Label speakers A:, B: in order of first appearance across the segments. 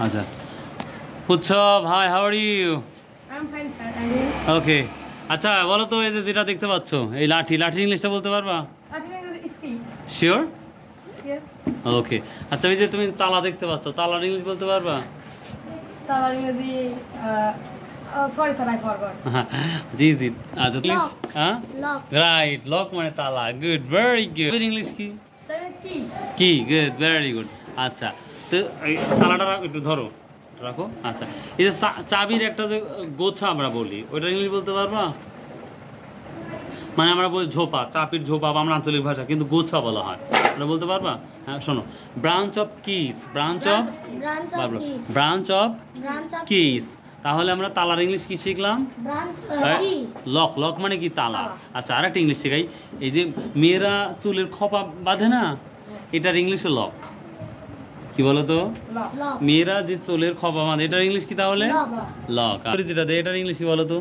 A: আচ্ছা Utsav, hi, how are you?
B: I'm fine, sir. And you?
A: Okay, আচ্ছা বলো তো, এই যে যেটা দেখতে পাচ্ছ, এই লাঠি, লাঠির ইংলিশটা বলতে পারবা?
B: Latin is stick.
A: Sure?
B: Yes.
A: ওকে, আচ্ছা ওই যে তুমি তালা দেখতে পাচ্ছ, তালার ইংলিশ বলতে পারবা?
B: Talar is sorry, sir. I forgot.
A: জি জি, আচ্ছা প্লিজ।
C: Lock.
A: হ্যাঁ,
C: Lock.
A: রাইট, লক মানে তালা। Good, very good. ইংলিশ কি?
B: Sir, key.
A: কি? Good, very good. আচ্ছা, তো এই তালাটা একটু ধরো, রাখো। আচ্ছা, এই যে চাবির একটা যে গোছা আমরা বলি, ওইটা ইংলিশ বলতে পারবা? মানে আমরা বলি ঝোপা, চাবির ঝোপা বা আমরা আঞ্চলিক ভাষা, কিন্তু গোছা বলা হয়, ওটা বলতে পারবা? হ্যাঁ, শোনো, branch of kiss, branch of
C: Branch of keys.
A: Branch of
C: Branch of
A: kiss. তাহলে আমরা তালার ইংলিশ কি শিখলাম?
C: branch key.
A: লক, লক মানে কি? তালা। আচ্ছা, আর একটা ইংলিশ শেখাই। এই যে মেয়েরা চুলের খোপা বাঁধে না, এটার ইংলিশে লক। কি বলো তো?
B: Lock.
C: Lock.
A: মেয়েরা যে চুলের খোপা বাঁধে, এটার ইংলিশ কি তাহলে?
C: Lock.
A: লক। আর যেটা দেয়, এটার ইংলিশ কি বলো তো?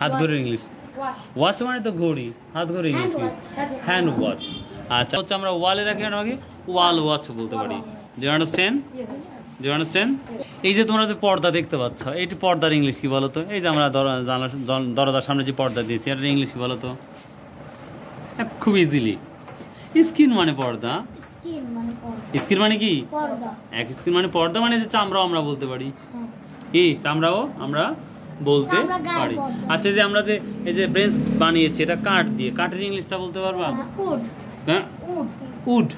A: হাত ঘড়ির ইংলিশ।
B: Watch.
A: ওয়াচ মানে তো ঘড়ি, হাত ঘড়ি ইংলিশ কি?
C: watch.
A: Hand watch. আচ্ছা, হচ্ছে আমরা ওয়ালে রাখি, আমাকে ওয়াল ওয়াচ বলতে পারি। Do you understand?
B: Yes, sir.
A: Do you understand? এই যে তোমরা যে পর্দা দেখতে পাচ্ছ, এইটি পর্দার ইংলিশ কি বলো তো? এই যে আমরা দরজার সামনে যে পর্দা দিয়েছি, এটার ইংলিশ কি বলো তো? খুব ইজিলি, স্কিন মানে পর্দা।
C: Skin মানে পর্দা।
A: স্কিন মানে কি?
C: পর্দা।
A: স্কিন মানে পর্দা, মানে যে চামড়াও আমরা বলতে পারি।
C: হ্যাঁ।
A: কি? চামড়াও আমরা বলতে
C: চামড়া গায়ে
A: পারি।
C: পর্দা।
A: আচ্ছা, যে আমরা যে এই যে ব্রেঞ্চ বানিয়েছি, এটা কাঠ দিয়ে, কাঠের ইংলিশটা বলতে পারবা?
C: Wood.
A: হ্যাঁ,
C: Wood.
A: উড।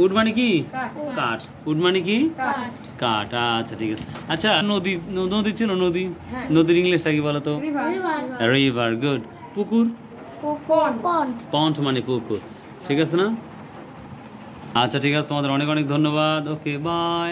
A: উড মানে কি?
B: Cut.
A: কাঠ। উড মানে কি?
B: Cut.
A: কাঠ। আচ্ছা, ঠিক আছে। আচ্ছা, নদী, নদী ছিল, নদী,
B: হ্যাঁ।
A: নদীর ইংলিশটা কি বলো তো?
B: River.
C: River.
A: রিভার। গুড। পুকুর,
B: Pond.
C: Pond.
A: পন্ড মানে পুকুর। ঠিক আছে না? আচ্ছা, ঠিক আছে, তোমাদের অনেক অনেক ধন্যবাদ। ওকে, বাই।